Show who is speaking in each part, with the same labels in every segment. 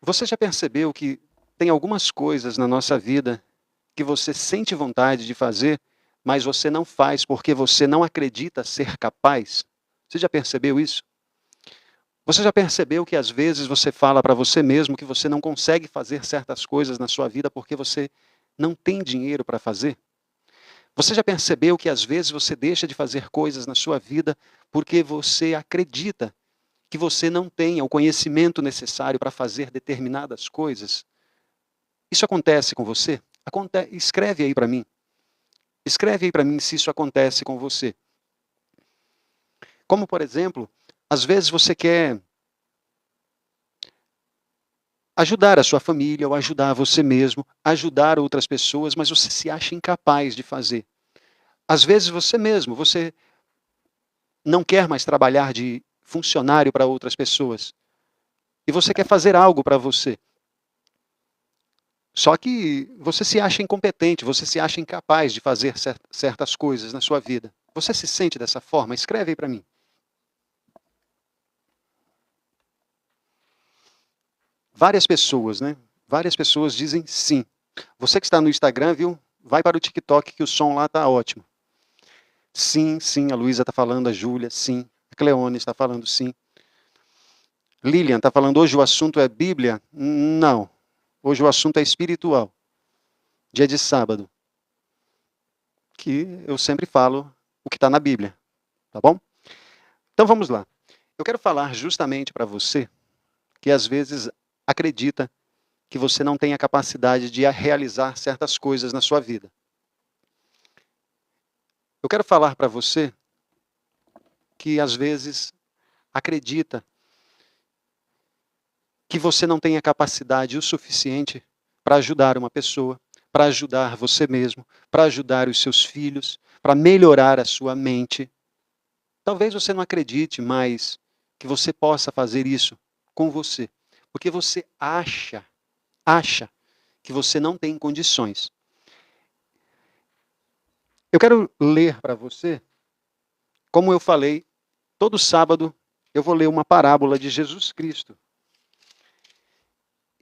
Speaker 1: Você já percebeu que tem algumas coisas na nossa vida que você sente vontade de fazer, mas você não faz porque você não acredita ser capaz? Você já percebeu isso? Você já percebeu que às vezes você fala para você mesmo que você não consegue fazer certas coisas na sua vida porque você não tem dinheiro para fazer? Você já percebeu que às vezes você deixa de fazer coisas na sua vida porque você acredita que você não tenha o conhecimento necessário para fazer determinadas coisas? Isso acontece com você? Escreve aí para mim. Escreve aí para mim se isso acontece com você. Como, por exemplo, às vezes você quer ajudar a sua família ou ajudar você mesmo, ajudar outras pessoas, mas você se acha incapaz de fazer. Às vezes você não quer mais trabalhar de funcionário para outras pessoas. E você quer fazer algo para você. Só que você se acha incompetente, você se acha incapaz de fazer certas coisas na sua vida. Você se sente dessa forma? Escreve aí para mim. Várias pessoas, né? Várias pessoas dizem sim. Você que está no Instagram, viu? Vai para o TikTok que o som lá está ótimo. Sim, sim, a Luísa está falando, a Júlia, sim. A Cleone está falando sim. Lilian está falando, hoje o assunto é Bíblia? Não. Hoje o assunto é espiritual. Dia de sábado. Que eu sempre falo o que está na Bíblia. Tá bom? Então vamos lá. Eu quero falar justamente para você que às vezes acredita que você não tem a capacidade de realizar certas coisas na sua vida. Eu quero falar para você que às vezes acredita que você não tem a capacidade o suficiente para ajudar uma pessoa, para ajudar você mesmo, para ajudar os seus filhos, para melhorar a sua mente. Talvez você não acredite mais que você possa fazer isso com você, porque você acha que você não tem condições. Eu quero ler para você, como eu falei, todo sábado eu vou ler uma parábola de Jesus Cristo.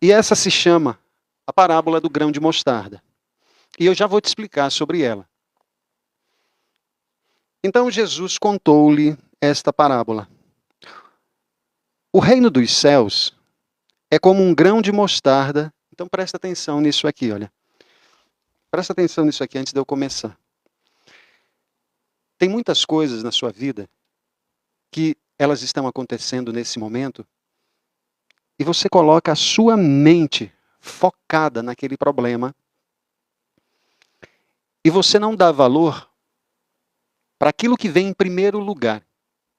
Speaker 1: E essa se chama a parábola do grão de mostarda. E eu já vou te explicar sobre ela. Então Jesus contou-lhe esta parábola. O reino dos céus é como um grão de mostarda. Então presta atenção nisso aqui, olha. Presta atenção nisso aqui antes de eu começar. Tem muitas coisas na sua vida que elas estão acontecendo nesse momento e você coloca a sua mente focada naquele problema e você não dá valor para aquilo que vem em primeiro lugar.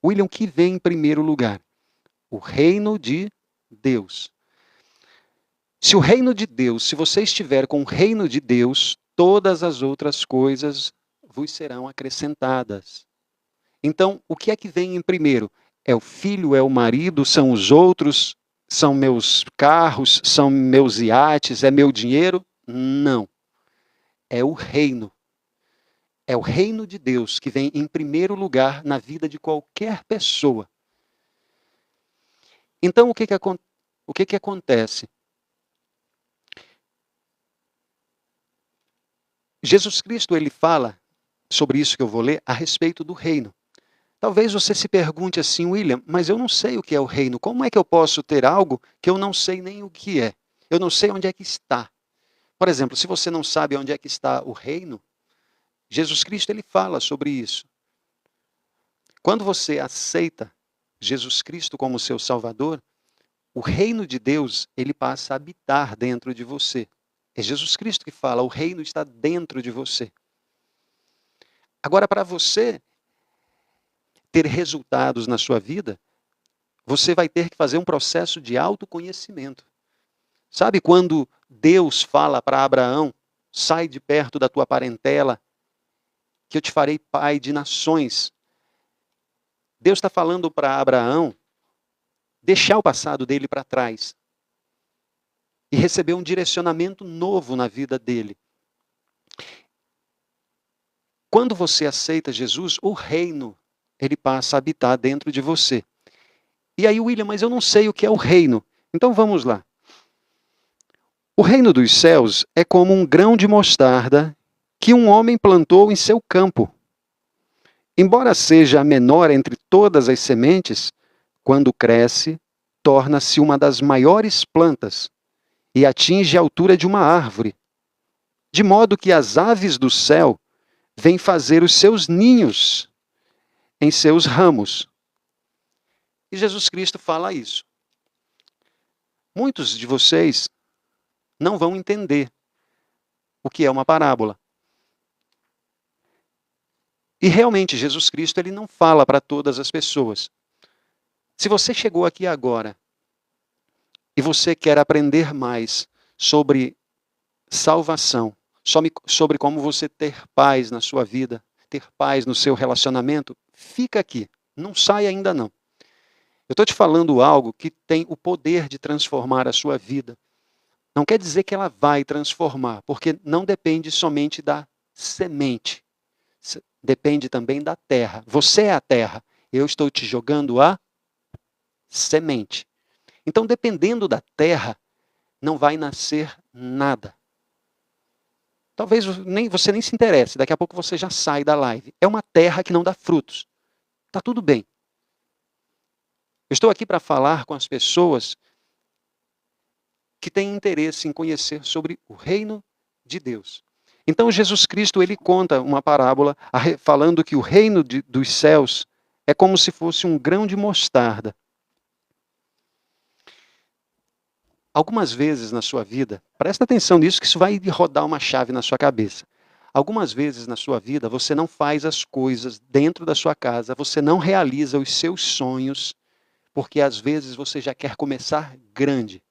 Speaker 1: William, o que vem em primeiro lugar? O reino de Deus. Se o reino de Deus, se você estiver com o reino de Deus, todas as outras coisas vos serão acrescentadas. Então, o que é que vem em primeiro? É o filho, é o marido, são os outros, são meus carros, são meus iates, é meu dinheiro? Não. É o reino. É o reino de Deus que vem em primeiro lugar na vida de qualquer pessoa. Então, o que acontece? Jesus Cristo, ele fala sobre isso que eu vou ler, a respeito do reino. Talvez você se pergunte assim, William, mas eu não sei o que é o reino. Como é que eu posso ter algo que eu não sei nem o que é? Eu não sei onde é que está. Por exemplo, se você não sabe onde é que está o reino, Jesus Cristo ele fala sobre isso. Quando você aceita Jesus Cristo como seu Salvador, o reino de Deus ele passa a habitar dentro de você. É Jesus Cristo que fala, o reino está dentro de você. Agora, para você ter resultados na sua vida, você vai ter que fazer um processo de autoconhecimento. Sabe quando Deus fala para Abraão, sai de perto da tua parentela, que eu te farei pai de nações. Deus está falando para Abraão deixar o passado dele para trás e receber um direcionamento novo na vida dele. Quando você aceita Jesus, o reino ele passa a habitar dentro de você. E aí, William, mas eu não sei o que é o reino. Então vamos lá. O reino dos céus é como um grão de mostarda que um homem plantou em seu campo. Embora seja a menor entre todas as sementes, quando cresce, torna-se uma das maiores plantas e atinge a altura de uma árvore, de modo que as aves do céu vêm fazer os seus ninhos em seus ramos. E Jesus Cristo fala isso. Muitos de vocês não vão entender o que é uma parábola. E realmente, Jesus Cristo ele não fala para todas as pessoas. Se você chegou aqui agora e você quer aprender mais sobre salvação, sobre como você ter paz na sua vida, ter paz no seu relacionamento, fica aqui. Não sai ainda não. Eu estou te falando algo que tem o poder de transformar a sua vida. Não quer dizer que ela vai transformar, porque não depende somente da semente. Depende também da terra. Você é a terra. Eu estou te jogando a semente. Então, dependendo da terra, não vai nascer nada. Talvez você nem se interesse, daqui a pouco você já sai da live. É uma terra que não dá frutos. Está tudo bem. Eu estou aqui para falar com as pessoas que têm interesse em conhecer sobre o reino de Deus. Então Jesus Cristo ele conta uma parábola falando que o reino dos céus é como se fosse um grão de mostarda. Algumas vezes na sua vida, presta atenção nisso que isso vai rodar uma chave na sua cabeça. Algumas vezes na sua vida você não faz as coisas dentro da sua casa, você não realiza os seus sonhos, porque às vezes você já quer começar grande.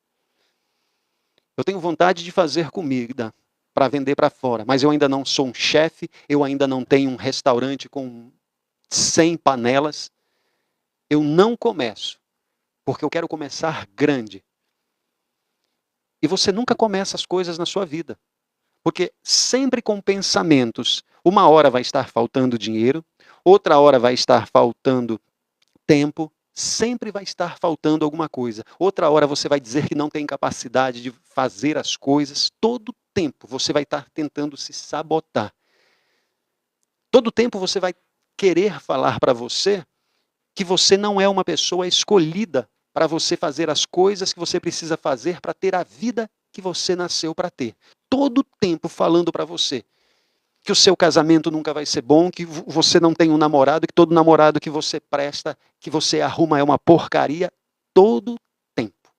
Speaker 1: Eu tenho vontade de fazer comida para vender para fora, mas eu ainda não sou um chefe, eu ainda não tenho um restaurante com 100 panelas. Eu não começo, porque eu quero começar grande. E você nunca começa as coisas na sua vida, porque sempre com pensamentos, uma hora vai estar faltando dinheiro, outra hora vai estar faltando tempo, sempre vai estar faltando alguma coisa. Outra hora você vai dizer que não tem capacidade de fazer as coisas. Todo tempo você vai estar tentando se sabotar. Todo tempo você vai querer falar para você que você não é uma pessoa escolhida para você fazer as coisas que você precisa fazer para ter a vida que você nasceu para ter. Todo tempo falando para você que o seu casamento nunca vai ser bom, que você não tem um namorado, que todo namorado que você presta, que você arruma é uma porcaria, todo tempo.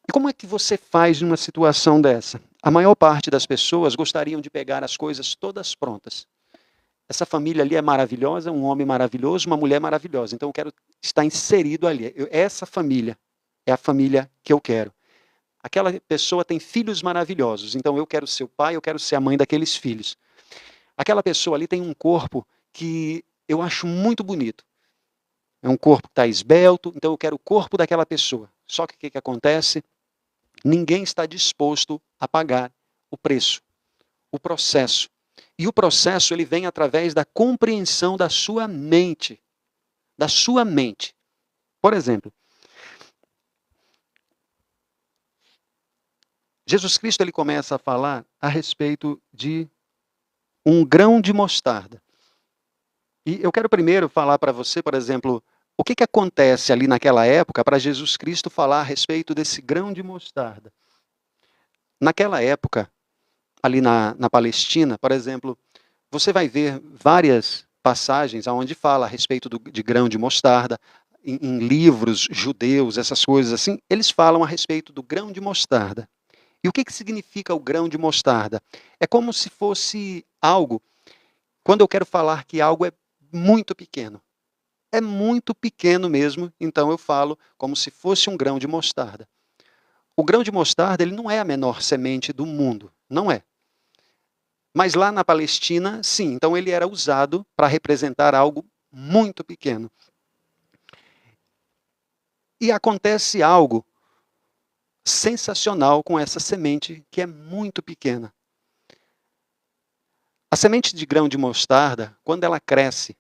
Speaker 1: E como é que você faz numa situação dessa? A maior parte das pessoas gostariam de pegar as coisas todas prontas. Essa família ali é maravilhosa, um homem maravilhoso, uma mulher maravilhosa. Então eu quero estar inserido ali. Essa família é a família que eu quero. Aquela pessoa tem filhos maravilhosos, então eu quero ser o pai, eu quero ser a mãe daqueles filhos. Aquela pessoa ali tem um corpo que eu acho muito bonito. É um corpo que está esbelto, então eu quero o corpo daquela pessoa. Só que o que acontece? Ninguém está disposto a pagar o preço, o processo. E o processo ele vem através da compreensão da sua mente. Da sua mente. Por exemplo, Jesus Cristo ele começa a falar a respeito de um grão de mostarda. E eu quero primeiro falar para você, por exemplo, o que acontece ali naquela época para Jesus Cristo falar a respeito desse grão de mostarda. Naquela época, ali na Palestina, por exemplo, você vai ver várias passagens onde fala a respeito de grão de mostarda, em livros judeus, essas coisas assim, eles falam a respeito do grão de mostarda. E o que significa o grão de mostarda? É como se fosse algo, quando eu quero falar que algo é muito pequeno. É muito pequeno mesmo, então eu falo como se fosse um grão de mostarda. O grão de mostarda ele não é a menor semente do mundo, não é. Mas lá na Palestina, sim, então ele era usado para representar algo muito pequeno. E acontece algo sensacional com essa semente que é muito pequena. A semente de grão de mostarda, quando ela cresce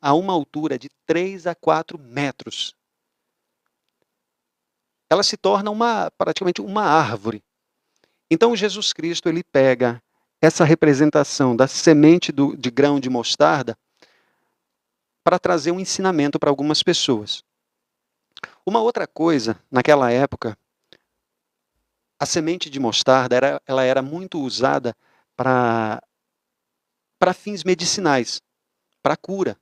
Speaker 1: a uma altura de 3 a 4 metros. ela se torna praticamente uma árvore. Então Jesus Cristo ele pega essa representação da semente de grão de mostarda para trazer um ensinamento para algumas pessoas. Uma outra coisa, naquela época, a semente de mostarda ela era muito usada para fins medicinais, para cura.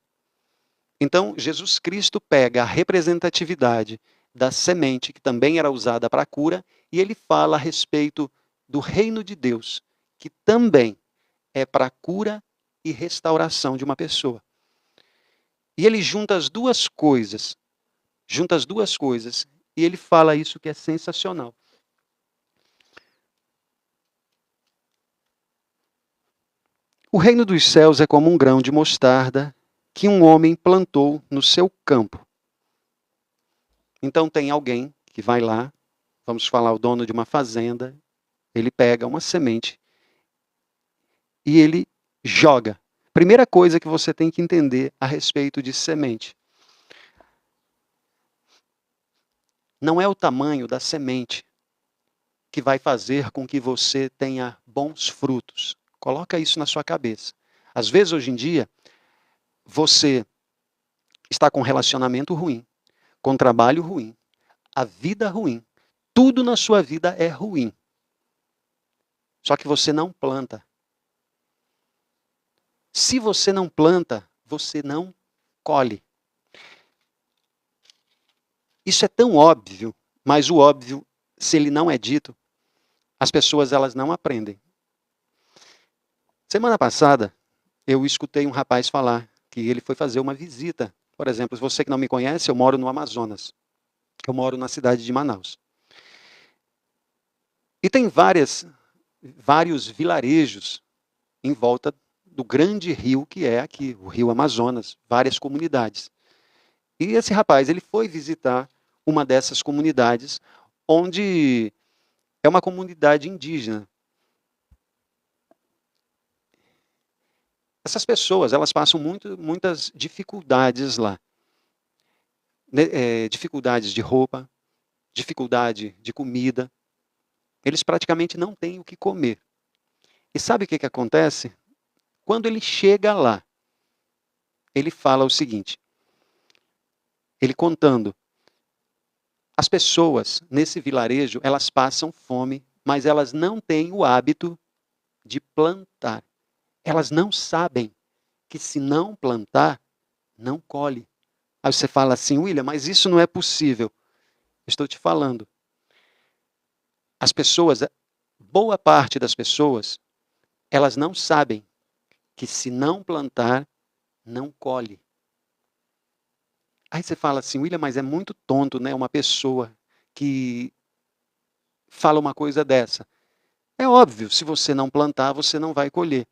Speaker 1: Então, Jesus Cristo pega a representatividade da semente, que também era usada para cura, e ele fala a respeito do reino de Deus, que também é para cura e restauração de uma pessoa. E ele junta as duas coisas, e ele fala isso que é sensacional. O reino dos céus é como um grão de mostarda que um homem plantou no seu campo. Então tem alguém que vai lá, vamos falar o dono de uma fazenda, ele pega uma semente e ele joga. Primeira coisa que você tem que entender a respeito de semente. Não é o tamanho da semente que vai fazer com que você tenha bons frutos. Coloca isso na sua cabeça. Às vezes, hoje em dia, você está com um relacionamento ruim, com um trabalho ruim, a vida ruim. Tudo na sua vida é ruim. Só que você não planta. Se você não planta, você não colhe. Isso é tão óbvio, mas o óbvio, se ele não é dito, as pessoas elas não aprendem. Semana passada, eu escutei um rapaz falar que ele foi fazer uma visita. Por exemplo, se você que não me conhece, eu moro no Amazonas. Eu moro na cidade de Manaus. E tem vários vilarejos em volta do grande rio que é aqui, o Rio Amazonas, várias comunidades. E esse rapaz, ele foi visitar uma dessas comunidades, onde é uma comunidade indígena. Essas pessoas, elas passam muitas dificuldades lá. Dificuldades de roupa, dificuldade de comida. Eles praticamente não têm o que comer. E sabe o que acontece? Quando ele chega lá, ele fala o seguinte, ele contando, as pessoas nesse vilarejo, elas passam fome, mas elas não têm o hábito de plantar. Elas não sabem que se não plantar, não colhe. Aí você fala assim, William, mas isso não é possível. Estou te falando. As pessoas, boa parte das pessoas, elas não sabem que se não plantar, não colhe. Aí você fala assim, William, mas é muito tonto, né? Uma pessoa que fala uma coisa dessa. É óbvio, se você não plantar, você não vai colher.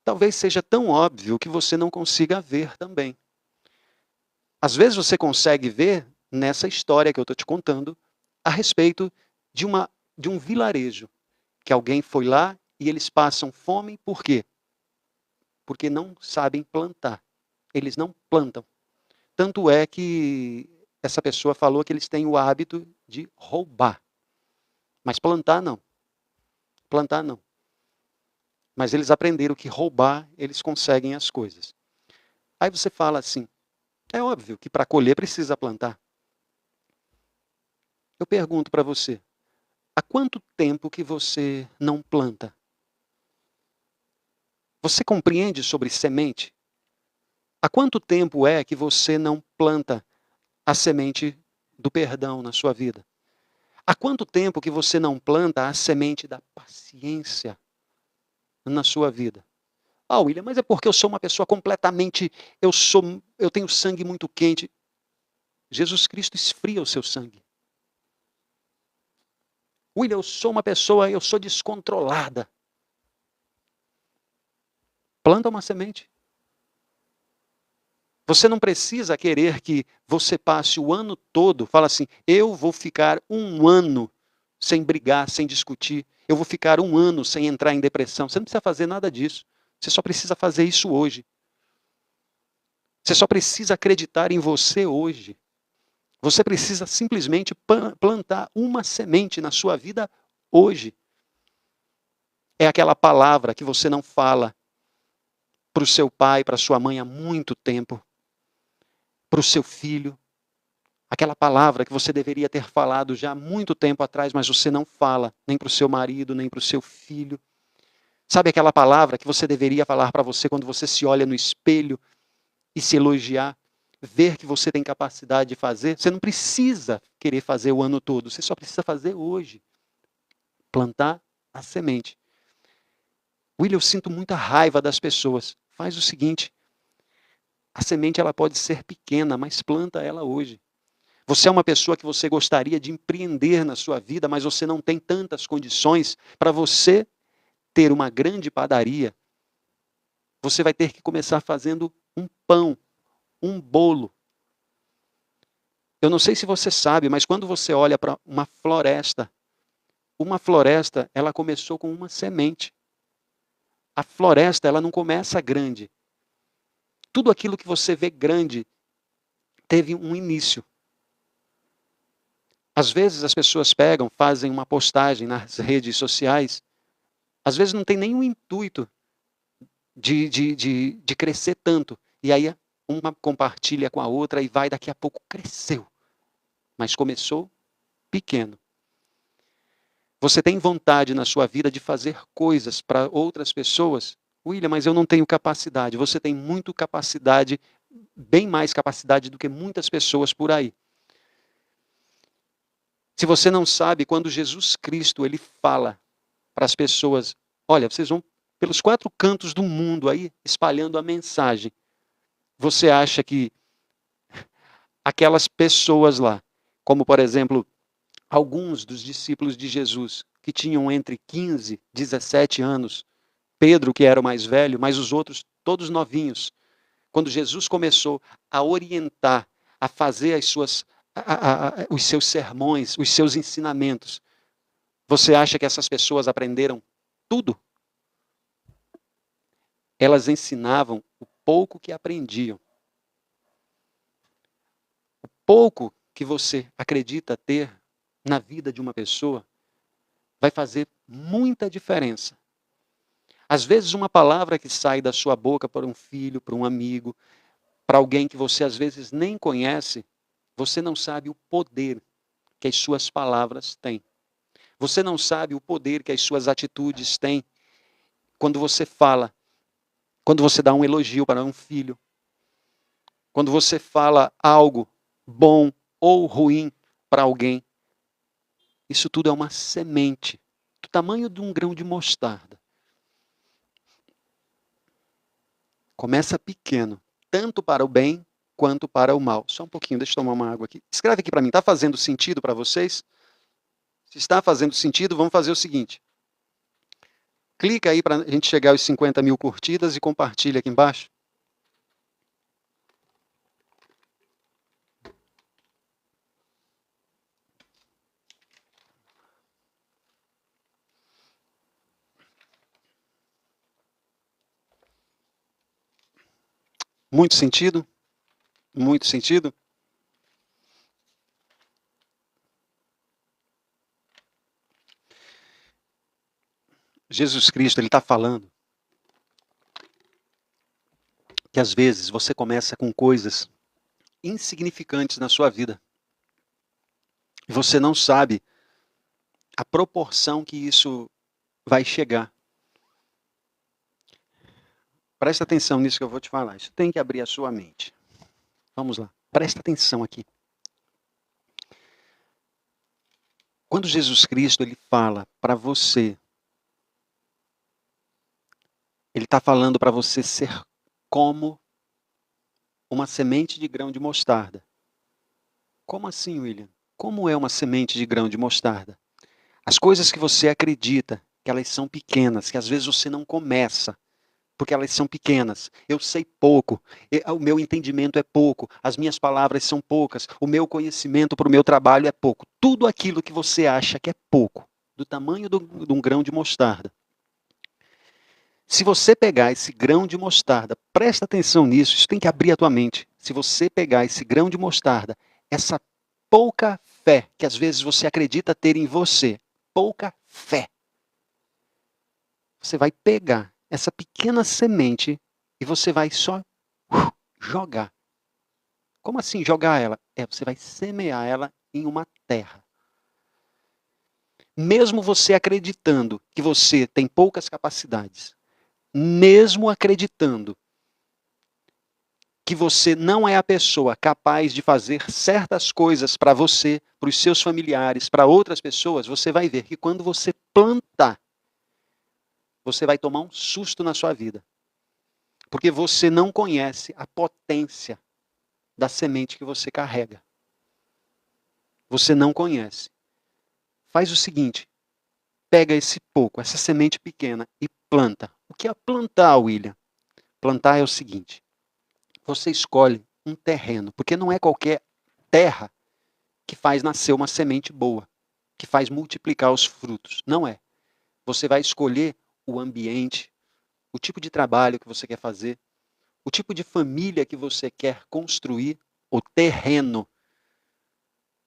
Speaker 1: Talvez seja tão óbvio que você não consiga ver também. Às vezes você consegue ver nessa história que eu estou te contando a respeito de um vilarejo, que alguém foi lá e eles passam fome, por quê? Porque não sabem plantar. Eles não plantam. Tanto é que essa pessoa falou que eles têm o hábito de roubar. Mas plantar não. Plantar não. Mas eles aprenderam que roubar, eles conseguem as coisas. Aí você fala assim, é óbvio que para colher precisa plantar. Eu pergunto para você, há quanto tempo que você não planta? Você compreende sobre semente? Há quanto tempo é que você não planta a semente do perdão na sua vida? Há quanto tempo que você não planta a semente da paciência na sua vida? Ah, William, mas é porque eu sou uma pessoa completamente, eu tenho sangue muito quente. Jesus Cristo esfria o seu sangue. William, eu sou uma pessoa, eu sou descontrolada. Planta uma semente. Você não precisa querer que você passe o ano todo, fala assim, eu vou ficar um ano sem brigar, sem discutir, eu vou ficar um ano sem entrar em depressão. Você não precisa fazer nada disso. Você só precisa fazer isso hoje. Você só precisa acreditar em você hoje. Você precisa simplesmente plantar uma semente na sua vida hoje. É aquela palavra que você não fala para o seu pai, para a sua mãe há muito tempo, para o seu filho. Aquela palavra que você deveria ter falado já há muito tempo atrás, mas você não fala, nem para o seu marido, nem para o seu filho. Sabe aquela palavra que você deveria falar para você quando você se olha no espelho e se elogiar, ver que você tem capacidade de fazer? Você não precisa querer fazer o ano todo, você só precisa fazer hoje. Plantar a semente. William, eu sinto muita raiva das pessoas. Faz o seguinte, a semente ela pode ser pequena, mas planta ela hoje. Você é uma pessoa que você gostaria de empreender na sua vida, mas você não tem tantas condições para você ter uma grande padaria. Você vai ter que começar fazendo um pão, um bolo. Eu não sei se você sabe, mas quando você olha para uma floresta, ela começou com uma semente. A floresta, ela não começa grande. Tudo aquilo que você vê grande teve um início. Às vezes as pessoas pegam, fazem uma postagem nas redes sociais, às vezes não tem nenhum intuito de crescer tanto. E aí uma compartilha com a outra e vai, daqui a pouco cresceu. Mas começou pequeno. Você tem vontade na sua vida de fazer coisas para outras pessoas? William, mas eu não tenho capacidade. Você tem muito capacidade, bem mais capacidade do que muitas pessoas por aí. Se você não sabe, quando Jesus Cristo ele fala para as pessoas, olha, vocês vão pelos 4 cantos do mundo aí, espalhando a mensagem. Você acha que aquelas pessoas lá, como por exemplo, alguns dos discípulos de Jesus, que tinham entre 15 e 17 anos, Pedro, que era o mais velho, mas os outros todos novinhos, quando Jesus começou a orientar, a fazer os seus sermões, os seus ensinamentos, você acha que essas pessoas aprenderam tudo? Elas ensinavam o pouco que aprendiam. O pouco que você acredita ter na vida de uma pessoa vai fazer muita diferença. Às vezes uma palavra que sai da sua boca para um filho, para um amigo, para alguém que você às vezes nem conhece, você não sabe o poder que as suas palavras têm. Você não sabe o poder que as suas atitudes têm quando você fala, quando você dá um elogio para um filho, quando você fala algo bom ou ruim para alguém. Isso tudo é uma semente do tamanho de um grão de mostarda. Começa pequeno, tanto para o bem quanto para o mal. Só um pouquinho, deixa eu tomar uma água aqui. Escreve aqui para mim, está fazendo sentido para vocês? Se está fazendo sentido, vamos fazer o seguinte. Clica aí para a gente chegar aos 50 mil curtidas e compartilha aqui embaixo. Muito sentido? Muito sentido? Jesus Cristo, ele está falando que às vezes você começa com coisas insignificantes na sua vida. E você não sabe a proporção que isso vai chegar. Presta atenção nisso que eu vou te falar. Isso tem que abrir a sua mente. Vamos lá. Presta atenção aqui. Quando Jesus Cristo ele fala para você, ele está falando para você ser como uma semente de grão de mostarda. Como assim, William? Como é uma semente de grão de mostarda? As coisas que você acredita que elas são pequenas, que às vezes você não começa, porque elas são pequenas. Eu sei pouco, o meu entendimento é pouco, as minhas palavras são poucas, o meu conhecimento para o meu trabalho é pouco. Tudo aquilo que você acha que é pouco, do tamanho de um grão de mostarda. Se você pegar esse grão de mostarda, presta atenção nisso, isso tem que abrir a tua mente. Se você pegar esse grão de mostarda, essa pouca fé, que às vezes você acredita ter em você, pouca fé, você vai pegar essa pequena semente e você vai só jogar. Como assim jogar ela? Você vai semear ela em uma terra. Mesmo você acreditando que você tem poucas capacidades, mesmo acreditando que você não é a pessoa capaz de fazer certas coisas para você, para os seus familiares, para outras pessoas, você vai ver que quando você plantar, você vai tomar um susto na sua vida. Porque você não conhece a potência da semente que você carrega. Você não conhece. Faz o seguinte, pega esse pouco, essa semente pequena e planta. O que é plantar, William? Plantar é o seguinte, você escolhe um terreno, porque não é qualquer terra que faz nascer uma semente boa, que faz multiplicar os frutos. Não é. Você vai escolher o ambiente, o tipo de trabalho que você quer fazer, o tipo de família que você quer construir, o terreno.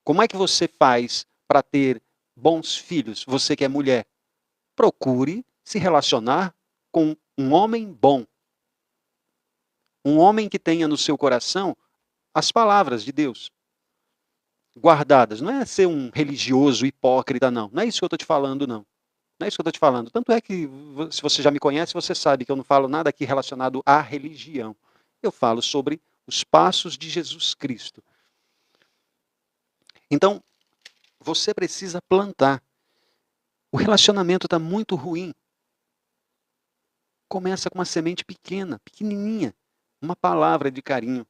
Speaker 1: Como é que você faz para ter bons filhos? Você que é mulher, procure se relacionar com um homem bom. Um homem que tenha no seu coração as palavras de Deus guardadas. Não é ser um religioso hipócrita, não. Não é isso que eu estou te falando, não. Não é isso que eu estou te falando. Tanto é que, se você já me conhece, você sabe que eu não falo nada aqui relacionado à religião. Eu falo sobre os passos de Jesus Cristo. Então, você precisa plantar. O relacionamento está muito ruim. Começa com uma semente pequena, pequenininha. Uma palavra de carinho.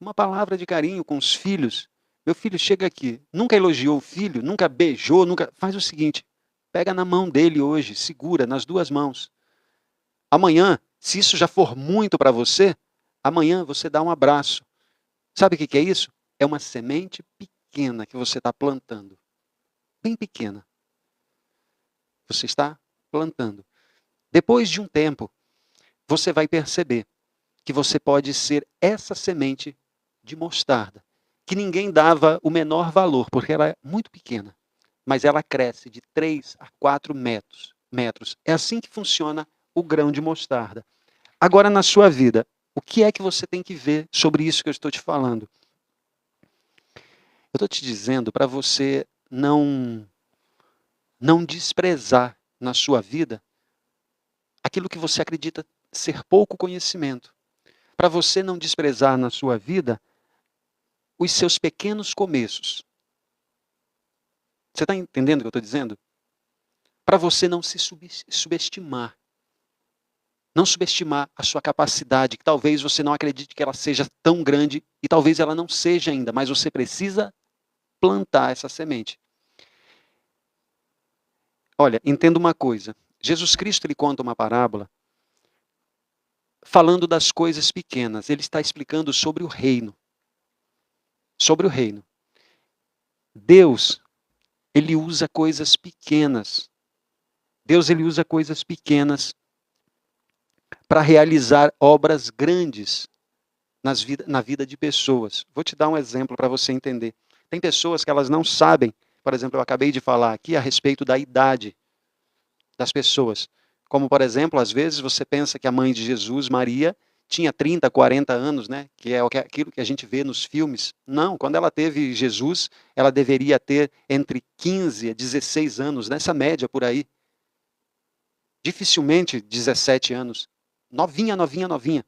Speaker 1: Uma palavra de carinho com os filhos. Meu filho, chega aqui. Nunca elogiou o filho, nunca beijou, nunca... Faz o seguinte, pega na mão dele hoje, segura nas duas mãos. Amanhã, se isso já for muito para você, amanhã você dá um abraço. Sabe o que é isso? É uma semente pequena que você está plantando. Bem pequena. Você está plantando. Depois de um tempo, você vai perceber que você pode ser essa semente de mostarda, que ninguém dava o menor valor, porque ela é muito pequena, mas ela cresce de 3 a 4 metros. É assim que funciona o grão de mostarda. Agora, na sua vida, o que é que você tem que ver sobre isso que eu estou te falando? Eu estou te dizendo para você não desprezar na sua vida aquilo que você acredita ser pouco conhecimento. Para você não desprezar na sua vida os seus pequenos começos. Você está entendendo o que eu estou dizendo? Para você não se subestimar. Não subestimar a sua capacidade, que talvez você não acredite que ela seja tão grande, e talvez ela não seja ainda, mas você precisa plantar essa semente. Olha, entenda uma coisa. Jesus Cristo ele conta uma parábola falando das coisas pequenas. Ele está explicando sobre o reino. Sobre o reino. Deus, ele usa coisas pequenas. Deus, ele usa coisas pequenas para realizar obras grandes na vida de pessoas. Vou te dar um exemplo para você entender. Tem pessoas que elas não sabem, por exemplo, eu acabei de falar aqui a respeito da idade das pessoas. Como, por exemplo, às vezes você pensa que a mãe de Jesus, Maria, tinha 30, 40 anos, né? Que é aquilo que a gente vê nos filmes. Não, quando ela teve Jesus, ela deveria ter entre 15 a 16 anos, nessa média por aí. Dificilmente 17 anos. Novinha, novinha, novinha.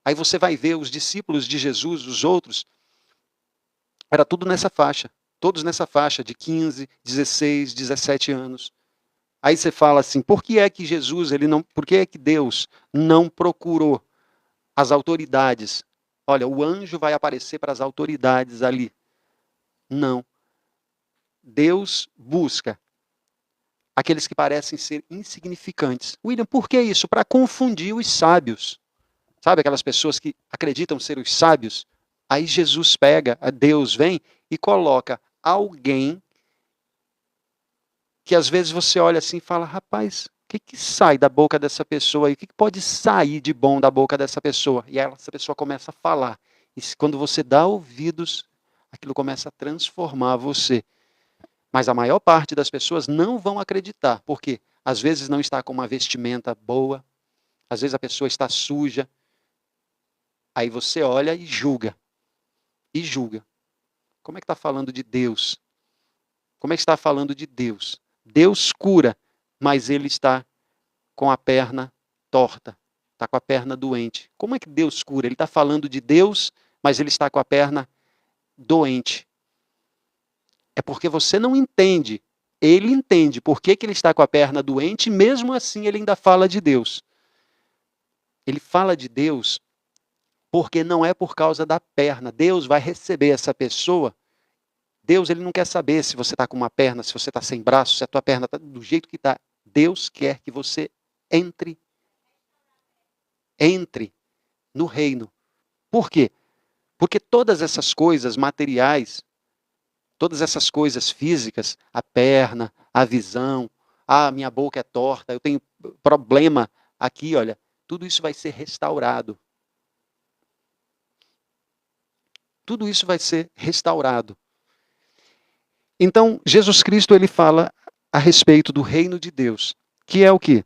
Speaker 1: Aí você vai ver os discípulos de Jesus, os outros, era tudo nessa faixa. Todos nessa faixa de 15, 16, 17 anos. Aí você fala assim, por que é que por que é que Deus não procurou as autoridades? Olha, o anjo vai aparecer para as autoridades ali. Não. Deus busca aqueles que parecem ser insignificantes. William, por que isso? Para confundir os sábios. Sabe aquelas pessoas que acreditam ser os sábios? Aí Jesus pega, Deus vem e coloca alguém que às vezes você olha assim e fala, rapaz, o que sai da boca dessa pessoa aí? O que pode sair de bom da boca dessa pessoa? E aí essa pessoa começa a falar. E quando você dá ouvidos aquilo começa a transformar você. Mas a maior parte das pessoas não vão acreditar. Por quê? Às vezes não está com uma vestimenta boa, às vezes a pessoa está suja. Aí você olha e julga. E julga. Como é que está falando de Deus? Como é que está falando de Deus? Deus cura, mas ele está com a perna torta. Está com a perna doente. Como é que Deus cura? Ele está falando de Deus, mas ele está com a perna doente. É porque você não entende. Ele entende por que ele está com a perna doente, e mesmo assim ele ainda fala de Deus. Ele fala de Deus porque não é por causa da perna. Deus vai receber essa pessoa. Deus, ele não quer saber se você está com uma perna, se você está sem braço, se a tua perna está do jeito que está. Deus quer que você entre no reino. Por quê? Porque todas essas coisas materiais, todas essas coisas físicas, a perna, a visão, minha boca é torta, eu tenho problema aqui, olha, tudo isso vai ser restaurado. Tudo isso vai ser restaurado. Então, Jesus Cristo, ele fala a respeito do reino de Deus, que é o quê?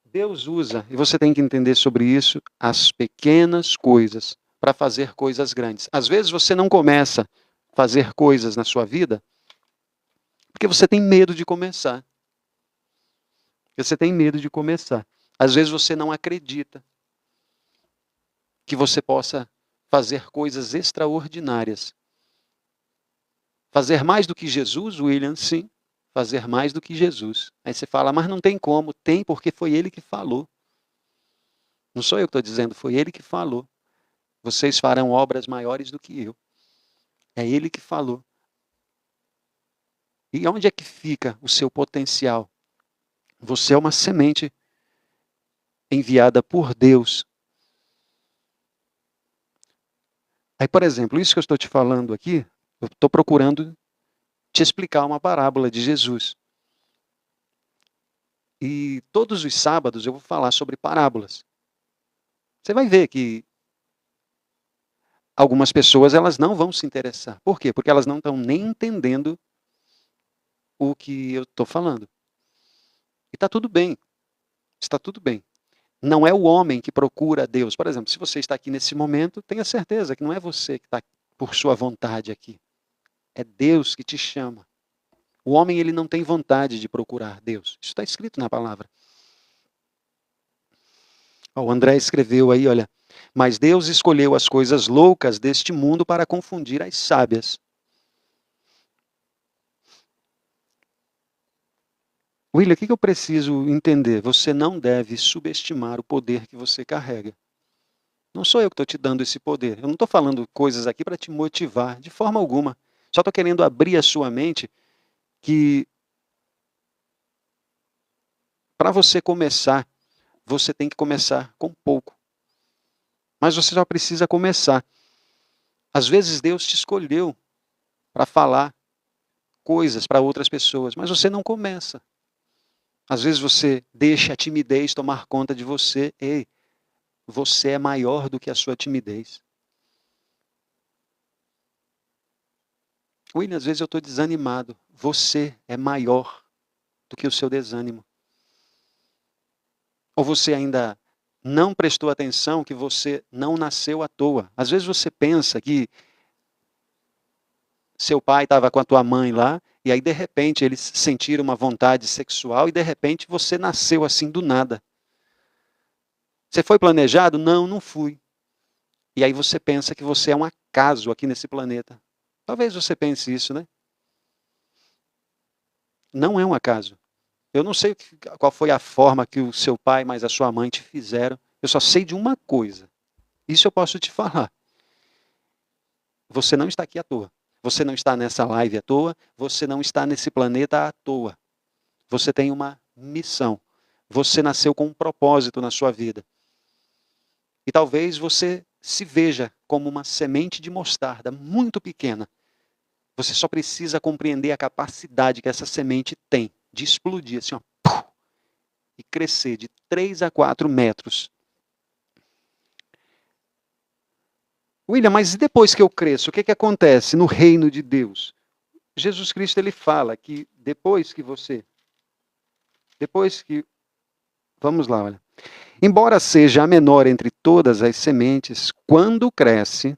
Speaker 1: Deus usa, e você tem que entender sobre isso, as pequenas coisas para fazer coisas grandes. Às vezes você não começa a fazer coisas na sua vida porque você tem medo de começar. Você tem medo de começar. Às vezes você não acredita que você possa fazer coisas extraordinárias. Fazer mais do que Jesus, William, sim. Fazer mais do que Jesus. Aí você fala, mas não tem como. Tem, porque foi ele que falou. Não sou eu que estou dizendo, foi ele que falou. Vocês farão obras maiores do que eu. É ele que falou. E onde é que fica o seu potencial? Você é uma semente enviada por Deus. Aí, por exemplo, isso que eu estou te falando aqui, eu estou procurando te explicar uma parábola de Jesus. E todos os sábados eu vou falar sobre parábolas. Você vai ver que algumas pessoas elas não vão se interessar. Por quê? Porque elas não estão nem entendendo o que eu estou falando. E está tudo bem. Está tudo bem. Não é o homem que procura Deus. Por exemplo, se você está aqui nesse momento, tenha certeza que não é você que está por sua vontade aqui. É Deus que te chama. O homem ele não tem vontade de procurar Deus. Isso está escrito na palavra. O André escreveu aí, olha, mas Deus escolheu as coisas loucas deste mundo para confundir as sábias. William, o que eu preciso entender? Você não deve subestimar o poder que você carrega. Não sou eu que estou te dando esse poder. Eu não estou falando coisas aqui para te motivar, de forma alguma. Só estou querendo abrir a sua mente que para você começar, você tem que começar com pouco. Mas você só precisa começar. Às vezes Deus te escolheu para falar coisas para outras pessoas, mas você não começa. Às vezes você deixa a timidez tomar conta de você. Ei, você é maior do que a sua timidez. William, às vezes eu estou desanimado. Você é maior do que o seu desânimo. Ou você ainda não prestou atenção que você não nasceu à toa. Às vezes você pensa que seu pai estava com a tua mãe lá, e aí de repente eles sentiram uma vontade sexual e de repente você nasceu assim do nada. Você foi planejado? Não, não fui. E aí você pensa que você é um acaso aqui nesse planeta. Talvez você pense isso, né? Não é um acaso. Eu não sei qual foi a forma que o seu pai mais a sua mãe te fizeram. Eu só sei de uma coisa. Isso eu posso te falar. Você não está aqui à toa. Você não está nessa live à toa. Você não está nesse planeta à toa. Você tem uma missão. Você nasceu com um propósito na sua vida. E talvez você se veja como uma semente de mostarda muito pequena. Você só precisa compreender a capacidade que essa semente tem de explodir assim, ó, e crescer de 3 a 4 metros. William, mas e depois que eu cresço, o que acontece no reino de Deus? Jesus Cristo ele fala que depois que, vamos lá, olha. Embora seja a menor entre todas as sementes, quando cresce,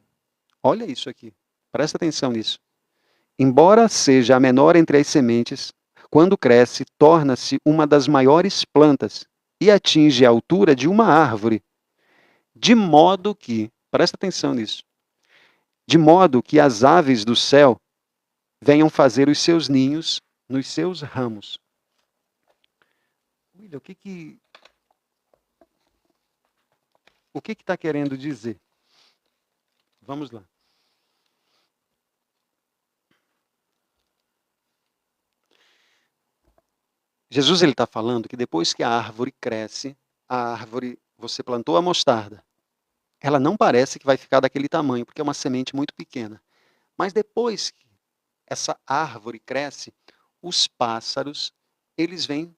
Speaker 1: olha isso aqui, presta atenção nisso. Embora seja a menor entre as sementes, quando cresce, torna-se uma das maiores plantas e atinge a altura de uma árvore, de modo que, presta atenção nisso, de modo que as aves do céu venham fazer os seus ninhos nos seus ramos. William, o que está querendo dizer? Vamos lá. Jesus ele está falando que depois que a árvore cresce, você plantou a mostarda, ela não parece que vai ficar daquele tamanho, porque é uma semente muito pequena. Mas depois que essa árvore cresce, os pássaros, eles vêm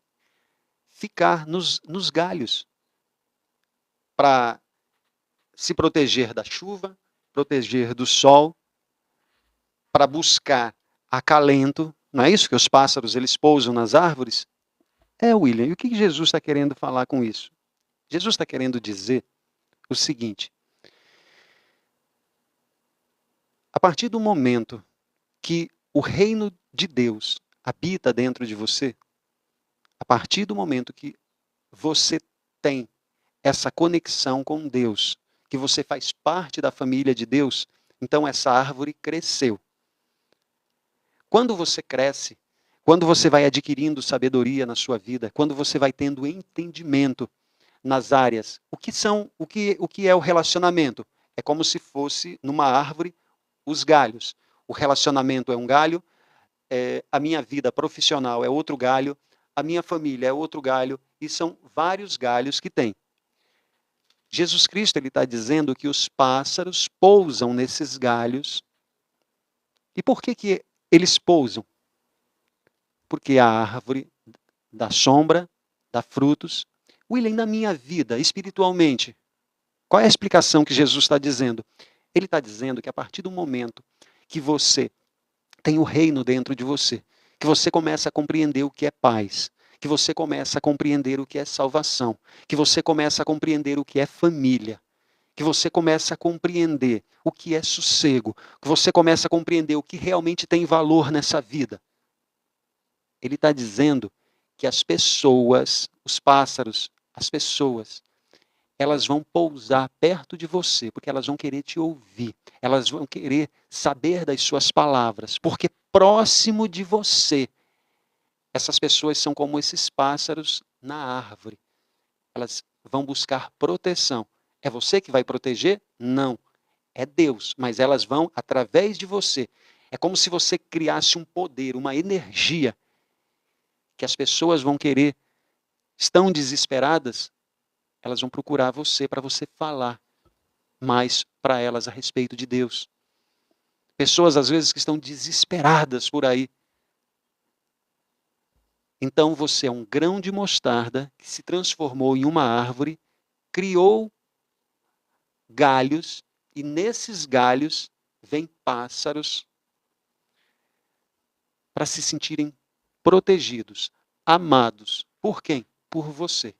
Speaker 1: ficar nos galhos para se proteger da chuva, proteger do sol, para buscar acalento. Não é isso que os pássaros eles pousam nas árvores? William, e o que Jesus está querendo falar com isso? Jesus está querendo dizer o seguinte: a partir do momento que o reino de Deus habita dentro de você, a partir do momento que você tem essa conexão com Deus, que você faz parte da família de Deus, então essa árvore cresceu. Quando você cresce, quando você vai adquirindo sabedoria na sua vida, quando você vai tendo entendimento nas áreas, o que é o relacionamento? É como se fosse numa árvore os galhos. O relacionamento é um galho, a minha vida profissional é outro galho, a minha família é outro galho, e são vários galhos que tem. Jesus Cristo ele está dizendo que os pássaros pousam nesses galhos. E por que eles pousam? Porque a árvore dá sombra, dá frutos. William, na minha vida, espiritualmente, qual é a explicação que Jesus está dizendo? Ele está dizendo que a partir do momento que você tem o reino dentro de você, que você começa a compreender o que é paz, que você começa a compreender o que é salvação, que você começa a compreender o que é família, que você começa a compreender o que é sossego, que você começa a compreender o que realmente tem valor nessa vida. Ele está dizendo que as pessoas, os pássaros, as pessoas, elas vão pousar perto de você, porque elas vão querer te ouvir, elas vão querer saber das suas palavras, porque próximo de você, essas pessoas são como esses pássaros na árvore. Elas vão buscar proteção. É você que vai proteger? Não. É Deus, mas elas vão através de você. É como se você criasse um poder, uma energia, que as pessoas vão querer, estão desesperadas, elas vão procurar você para você falar mais para elas a respeito de Deus. Pessoas, às vezes, que estão desesperadas por aí. Então, você é um grão de mostarda que se transformou em uma árvore, criou galhos, e nesses galhos vêm pássaros para se sentirem protegidos, amados. Por quem? Por você.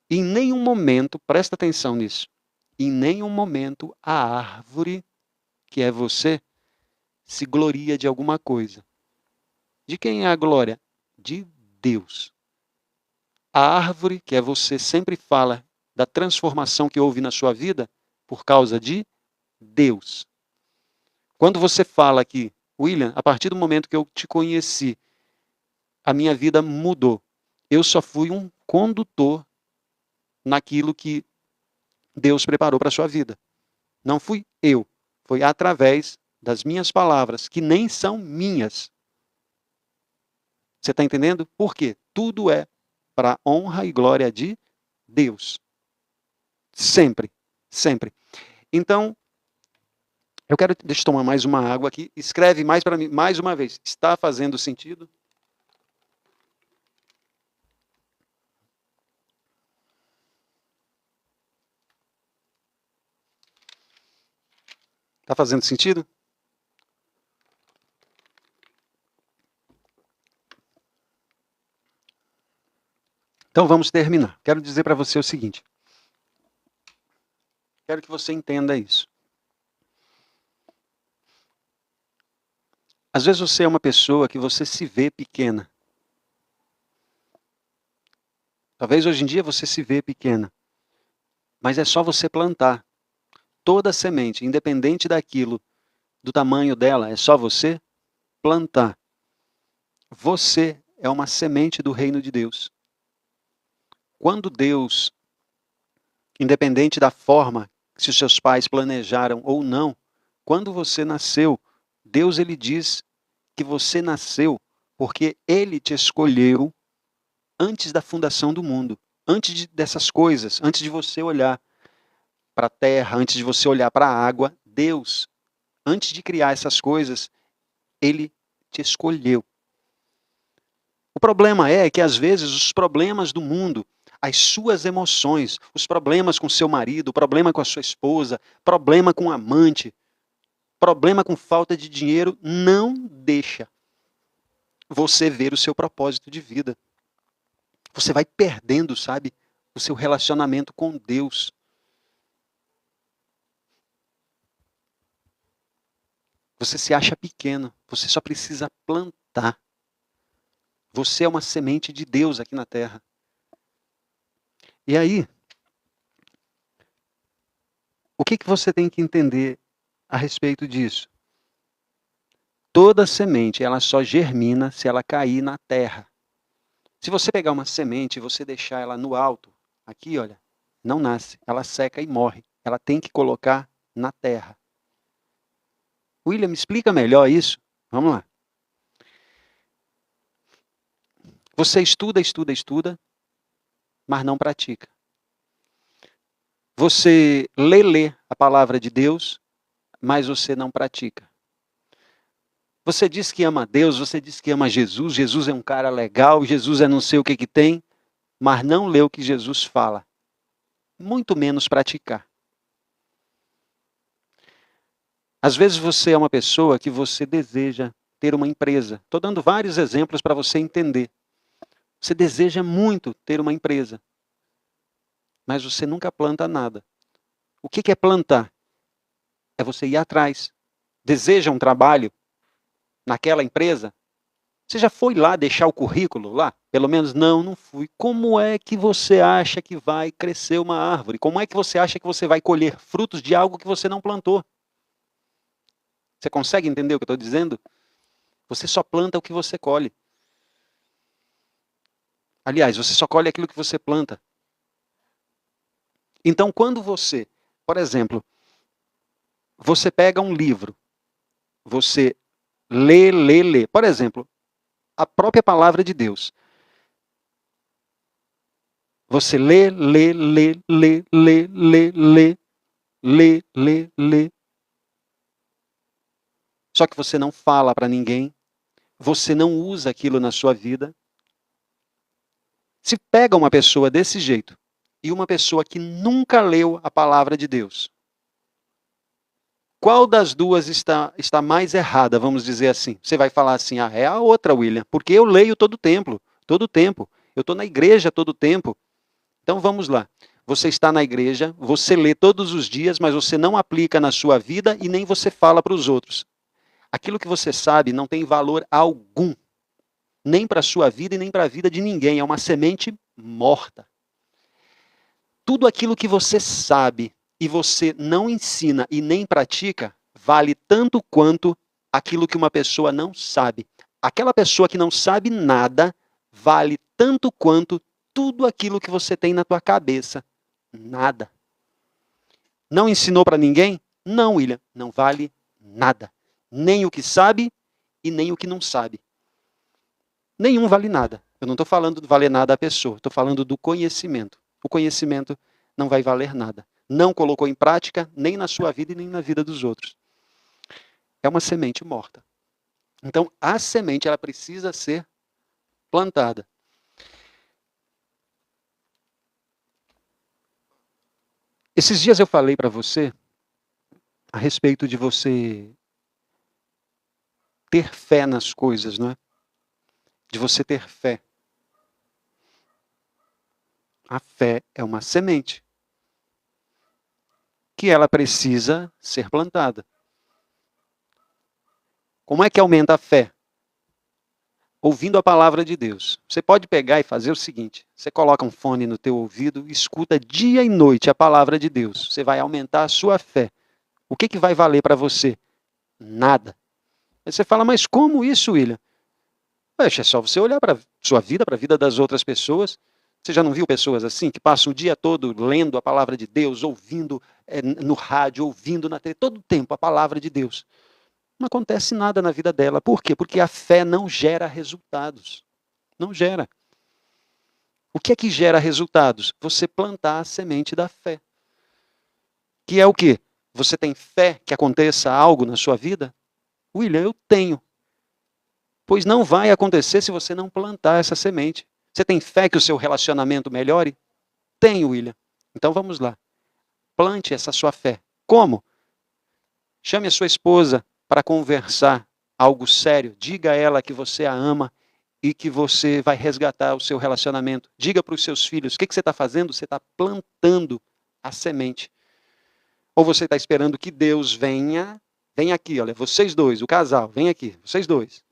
Speaker 1: Em nenhum momento, presta atenção nisso, em nenhum momento a árvore, que é você, se gloria de alguma coisa. De quem é a glória? De Deus. A árvore, que é você, sempre fala da transformação que houve na sua vida por causa de Deus. Quando você fala aqui, William, a partir do momento que eu te conheci, a minha vida mudou. Eu só fui um condutor naquilo que Deus preparou para a sua vida. Não fui eu. Foi através das minhas palavras, que nem são minhas. Você está entendendo? Por quê? Tudo é para a honra e glória de Deus. Sempre. Sempre. Então, deixa eu tomar mais uma água aqui. Escreve mais para mim, mais uma vez. Está fazendo sentido? Está fazendo sentido? Então vamos terminar. Quero dizer para você o seguinte. Quero que você entenda isso. Às vezes você é uma pessoa que você se vê pequena. Talvez hoje em dia você se vê pequena. Mas é só você plantar. Toda semente, independente daquilo, do tamanho dela, é só você plantar. Você é uma semente do reino de Deus. Quando Deus, independente da forma se os seus pais planejaram ou não, quando você nasceu, Deus ele diz que você nasceu porque ele te escolheu antes da fundação do mundo, dessas coisas, antes de você olhar para a terra, antes de você olhar para a água, Deus, antes de criar essas coisas, ele te escolheu. O problema é que às vezes os problemas do mundo, as suas emoções, os problemas com seu marido, o problema com a sua esposa, problema com o amante, problema com falta de dinheiro, não deixa você ver o seu propósito de vida. Você vai perdendo, sabe, o seu relacionamento com Deus. Você se acha pequeno, você só precisa plantar. Você é uma semente de Deus aqui na terra. E aí, o que você tem que entender a respeito disso? Toda semente, ela só germina se ela cair na terra. Se você pegar uma semente e você deixar ela no alto, aqui, olha, não nasce, ela seca e morre. Ela tem que colocar na terra. William, me explica melhor isso? Vamos lá. Você estuda, mas não pratica. Você lê a palavra de Deus, mas você não pratica. Você diz que ama Deus, você diz que ama Jesus, Jesus é um cara legal, Jesus é não sei o que tem, mas não lê o que Jesus fala. Muito menos praticar. Às vezes você é uma pessoa que você deseja ter uma empresa. Estou dando vários exemplos para você entender. Você deseja muito ter uma empresa, mas você nunca planta nada. O que é plantar? É você ir atrás. Deseja um trabalho naquela empresa? Você já foi lá deixar o currículo lá? Pelo menos não fui. Como é que você acha que vai crescer uma árvore? Como é que você acha que você vai colher frutos de algo que você não plantou? Você consegue entender o que eu estou dizendo? Você só planta o que você colhe. Aliás, você só colhe aquilo que você planta. Então, quando você, por exemplo, você pega um livro, você lê. Por exemplo, a própria palavra de Deus. Você lê. Só que você não fala para ninguém. Você não usa aquilo na sua vida. Se pega uma pessoa desse jeito e uma pessoa que nunca leu a palavra de Deus, qual das duas está mais errada, vamos dizer assim? Você vai falar assim, é a outra, William, porque eu leio todo tempo. Eu estou na igreja todo tempo. Então vamos lá. Você está na igreja, você lê todos os dias, mas você não aplica na sua vida e nem você fala para os outros. Aquilo que você sabe não tem valor algum. Nem para a sua vida e nem para a vida de ninguém. É uma semente morta. Tudo aquilo que você sabe e você não ensina e nem pratica, vale tanto quanto aquilo que uma pessoa não sabe. Aquela pessoa que não sabe nada, vale tanto quanto tudo aquilo que você tem na tua cabeça. Nada. Não ensinou para ninguém? Não, William. Não vale nada. Nem o que sabe e nem o que não sabe. Nenhum vale nada. Eu não estou falando de valer nada a pessoa. Estou falando do conhecimento. O conhecimento não vai valer nada. Não colocou em prática nem na sua vida e nem na vida dos outros. É uma semente morta. Então, a semente ela precisa ser plantada. Esses dias eu falei para você a respeito de você ter fé nas coisas, não é? De você ter fé. A fé é uma semente que ela precisa ser plantada. Como é que aumenta a fé? Ouvindo a palavra de Deus. Você pode pegar e fazer o seguinte, você coloca um fone no teu ouvido, escuta dia e noite a palavra de Deus. Você vai aumentar a sua fé. O que vai valer para você? Nada. Aí você fala, mas como isso, William? Poxa, é só você olhar para a sua vida, para a vida das outras pessoas. Você já não viu pessoas assim, que passam o dia todo lendo a palavra de Deus, ouvindo no rádio, ouvindo na TV, todo o tempo a palavra de Deus? Não acontece nada na vida dela. Por quê? Porque a fé não gera resultados. Não gera. O que é que gera resultados? Você plantar a semente da fé. Que é o quê? Você tem fé que aconteça algo na sua vida? William, eu tenho. Pois não vai acontecer se você não plantar essa semente. Você tem fé que o seu relacionamento melhore? Tenho, William. Então vamos lá. Plante essa sua fé. Como? Chame a sua esposa para conversar algo sério. Diga a ela que você a ama e que você vai resgatar o seu relacionamento. Diga para os seus filhos, o que você está fazendo? Você está plantando a semente. Ou você está esperando que Deus venha aqui, olha, vocês dois, o casal, vem aqui, vocês dois.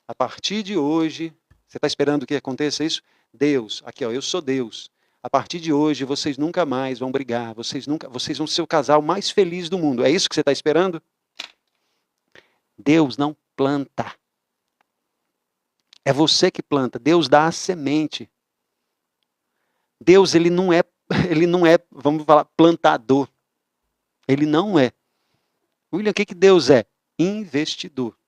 Speaker 1: A partir de hoje, você está esperando que aconteça isso? Deus, aqui ó, eu sou Deus. A partir de hoje, vocês nunca mais vão brigar, vocês vão ser o casal mais feliz do mundo. É isso que você está esperando? Deus não planta. É você que planta. Deus dá a semente. Deus, ele não é, vamos falar, plantador. Ele não é. William, o que Deus é? Investidor.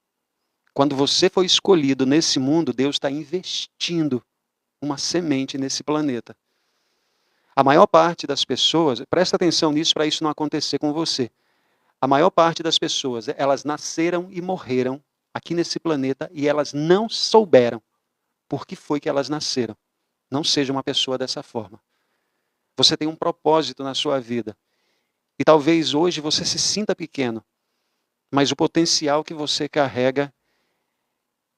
Speaker 1: Quando você foi escolhido nesse mundo, Deus está investindo uma semente nesse planeta. A maior parte das pessoas, presta atenção nisso para isso não acontecer com você. A maior parte das pessoas, elas nasceram e morreram aqui nesse planeta e elas não souberam por que foi que elas nasceram. Não seja uma pessoa dessa forma. Você tem um propósito na sua vida. E talvez hoje você se sinta pequeno, mas o potencial que você carrega,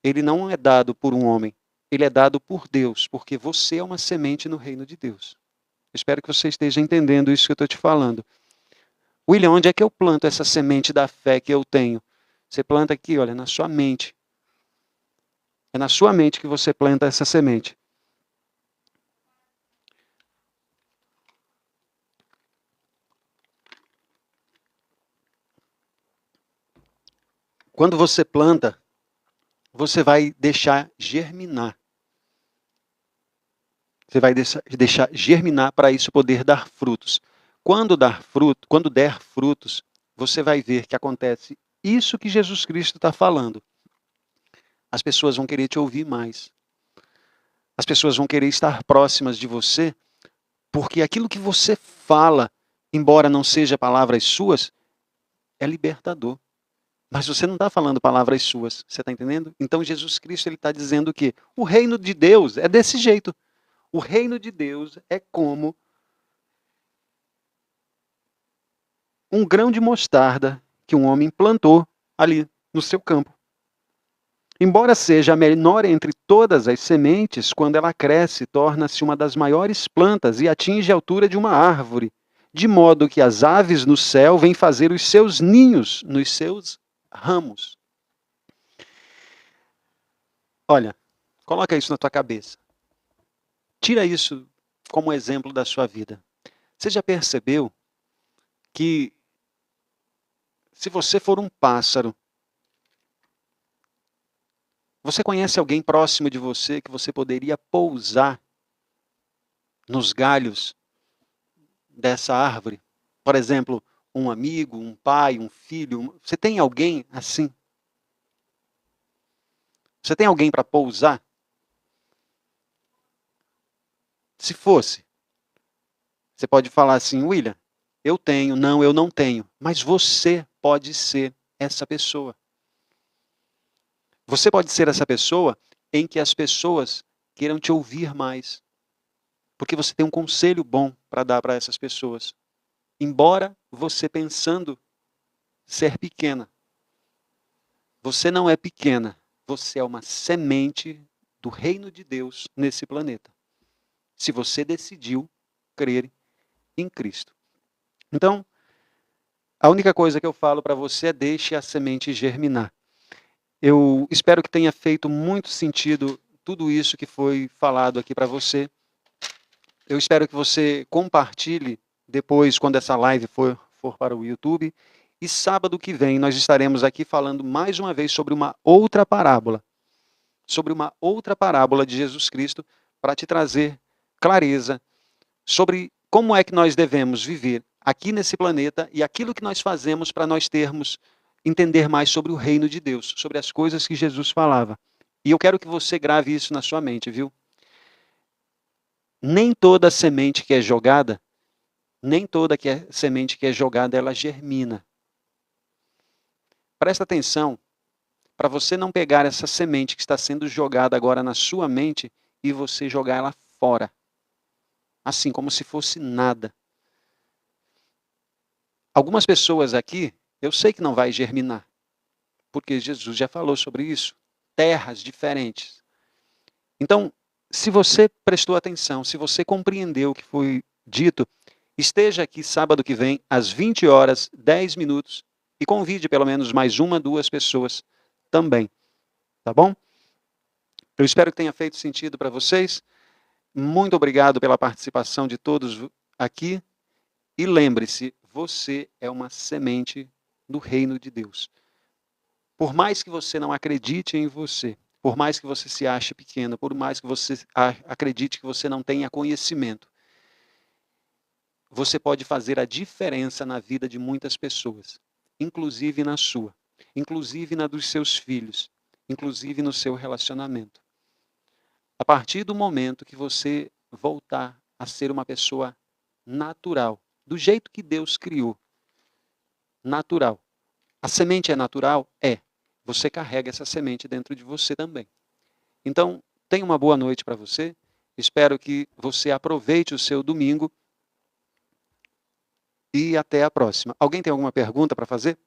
Speaker 1: ele não é dado por um homem, ele é dado por Deus, porque você é uma semente no reino de Deus. Eu espero que você esteja entendendo isso que eu estou te falando. William, onde é que eu planto essa semente da fé que eu tenho? Você planta aqui, olha, na sua mente. É na sua mente que você planta essa semente. Quando você planta, você vai deixar germinar. Você vai deixar germinar para isso poder dar frutos. Quando der frutos, você vai ver que acontece isso que Jesus Cristo está falando. As pessoas vão querer te ouvir mais. As pessoas vão querer estar próximas de você, porque aquilo que você fala, embora não seja palavras suas, é libertador. Mas você não está falando palavras suas, você está entendendo? Então Jesus Cristo está dizendo que o reino de Deus é desse jeito. O reino de Deus é como um grão de mostarda que um homem plantou ali no seu campo. Embora seja a menor entre todas as sementes, quando ela cresce, torna-se uma das maiores plantas e atinge a altura de uma árvore, de modo que as aves no céu vêm fazer os seus ninhos nos seus ramos. Olha, coloca isso na tua cabeça. Tira isso como exemplo da sua vida. Você já percebeu que se você for um pássaro, você conhece alguém próximo de você que você poderia pousar nos galhos dessa árvore? Por exemplo, um amigo, um pai, um filho. Você tem alguém assim? Você tem alguém para pousar? Se fosse, você pode falar assim, William, eu tenho, não, eu não tenho. Mas você pode ser essa pessoa. Você pode ser essa pessoa em que as pessoas queiram te ouvir mais. Porque você tem um conselho bom para dar para essas pessoas. Embora você pensando ser pequena. Você não é pequena. Você é uma semente do reino de Deus nesse planeta. Se você decidiu crer em Cristo. Então, a única coisa que eu falo para você é deixe a semente germinar. Eu espero que tenha feito muito sentido tudo isso que foi falado aqui para você. Eu espero que você compartilhe depois, quando essa live for para o YouTube. E sábado que vem nós estaremos aqui falando mais uma vez sobre uma outra parábola. Sobre uma outra parábola de Jesus Cristo para te trazer clareza sobre como é que nós devemos viver aqui nesse planeta e aquilo que nós fazemos para nós entender mais sobre o reino de Deus, sobre as coisas que Jesus falava. E eu quero que você grave isso na sua mente, viu? Nem toda semente que é jogada, semente que é jogada, ela germina. Presta atenção, para você não pegar essa semente que está sendo jogada agora na sua mente e você jogar ela fora. Assim, como se fosse nada. Algumas pessoas aqui, eu sei que não vai germinar, porque Jesus já falou sobre isso. Terras diferentes. Então, se você prestou atenção, se você compreendeu o que foi dito, esteja aqui sábado que vem, às 20 horas, 10 minutos, e convide pelo menos mais uma, duas pessoas também. Tá bom? Eu espero que tenha feito sentido para vocês. Muito obrigado pela participação de todos aqui. E lembre-se, você é uma semente do reino de Deus. Por mais que você não acredite em você, por mais que você se ache pequena, por mais que você acredite que você não tenha conhecimento, você pode fazer a diferença na vida de muitas pessoas, inclusive na sua, inclusive na dos seus filhos, inclusive no seu relacionamento. A partir do momento que você voltar a ser uma pessoa natural, do jeito que Deus criou, natural. A semente é natural? É. Você carrega essa semente dentro de você também. Então, tenha uma boa noite para você. Espero que você aproveite o seu domingo. E até a próxima. Alguém tem alguma pergunta para fazer?